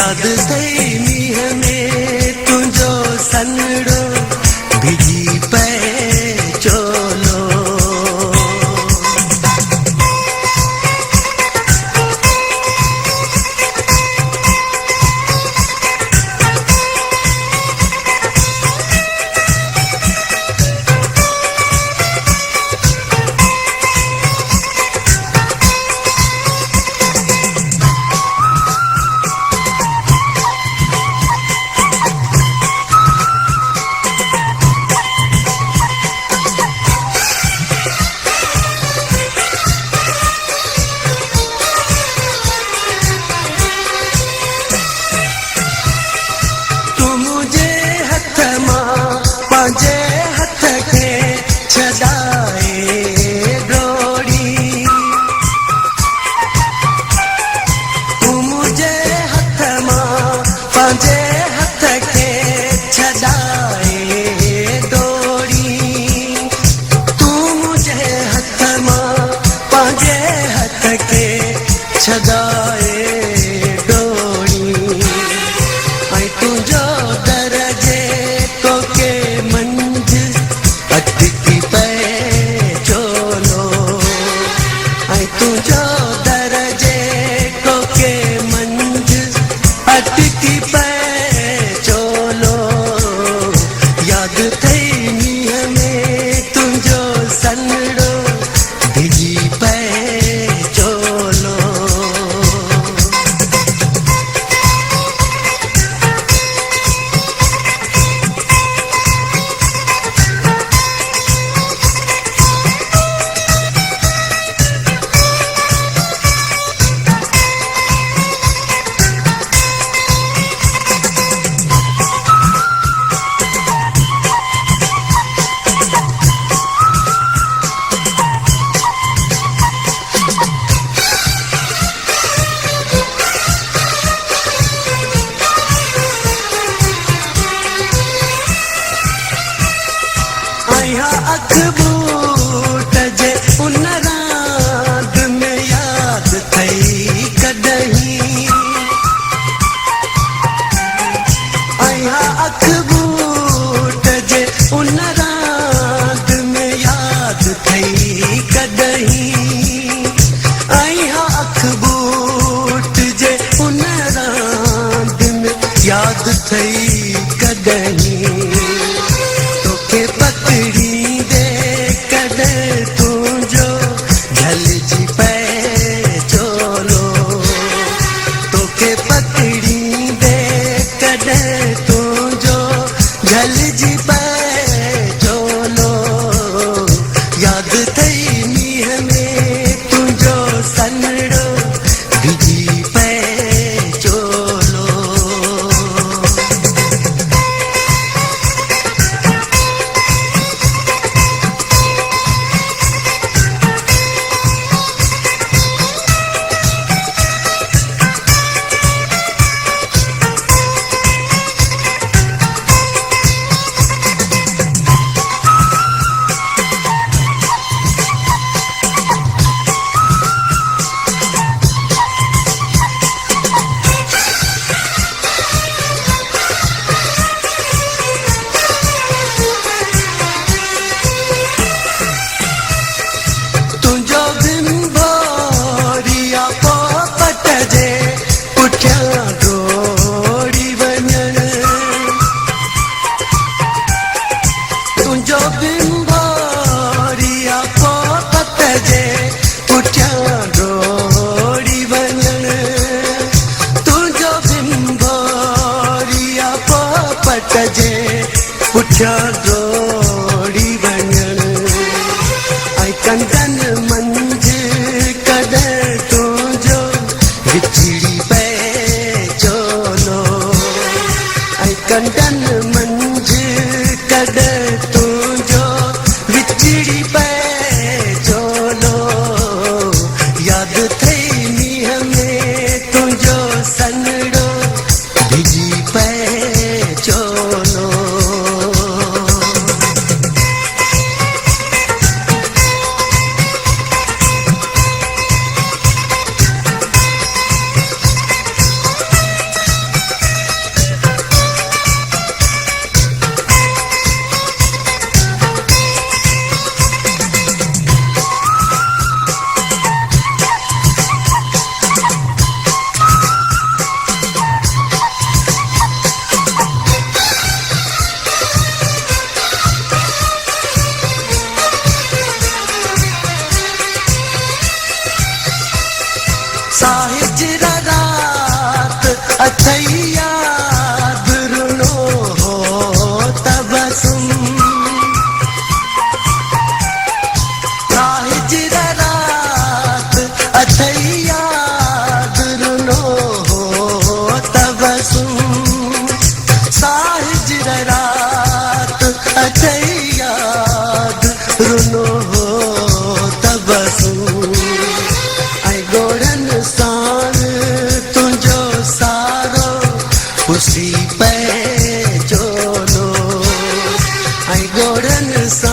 याद थई मींहं में तुंहिंजो सनड़ो भिजी पए चोलो। पंहिंजे हथ खे छॾाए डोरी, तूं मुंहिंजे हथ मां पंहिंजे हथ खे छॾाए डोरी, तूं मुंहिंजे हथ मां पंहिंजे हथ खे छॾाए डोरी। ऐं तुंहिंजो दर जे तोखे मंझि अटकी पए चोलो, ऐं तुंहिंजो दर जे तोखे मंझि अटकी पए चोलो। यादि थई मींहं में तुंहिंजो सनड़ो भिजी पए चोलो। अखबूट जे उन रात में याद थई कॾहिं, अखबूट जे उन रात में याद थई कॾहिं, अखबूट जे उन रात में याद थई कॾहिं। तोखे पकड़ी दे कॾहिं तुंहिंजो झलिजी पए चोलो, तोखे पकड़ी दे कॾहिं तुंहिंजो झलिजी पए चोलो। यादि थई मींहं में तुंहिंजो सनड़ो भिजी पए चोलो। तुंहिंजो बिंबोरिया पोपट जे पुठियां दौड़ी वञण, तुंहिंजो बिंबोरिया पोपट जे पुठियां दौड़ी वञण, तुंहिंजो बिंबोरिया पोपट जे पुठियां दौड़ी वञण। ऐं कंदन मंझि कॾहिं तुंहिंजो विछड़ी पए चोलो, ऐं कंदन मंझि कॾहिं तुंहिंजो विछड़ी पए चोलो। यादि थई मींहं में तुंहिंजो सनड़ो भिजी पए चोलो। साहिजर रात अथई याद रुनो हो तबसुम साहिजर रात अथई याद रुनो हो तबसुम साहिजर रात अथई याद रुनो हो तबसुम ऐं गोड़न साण तुंहिंजो सारो पुसी पए जो लो ऐं गोड़न सां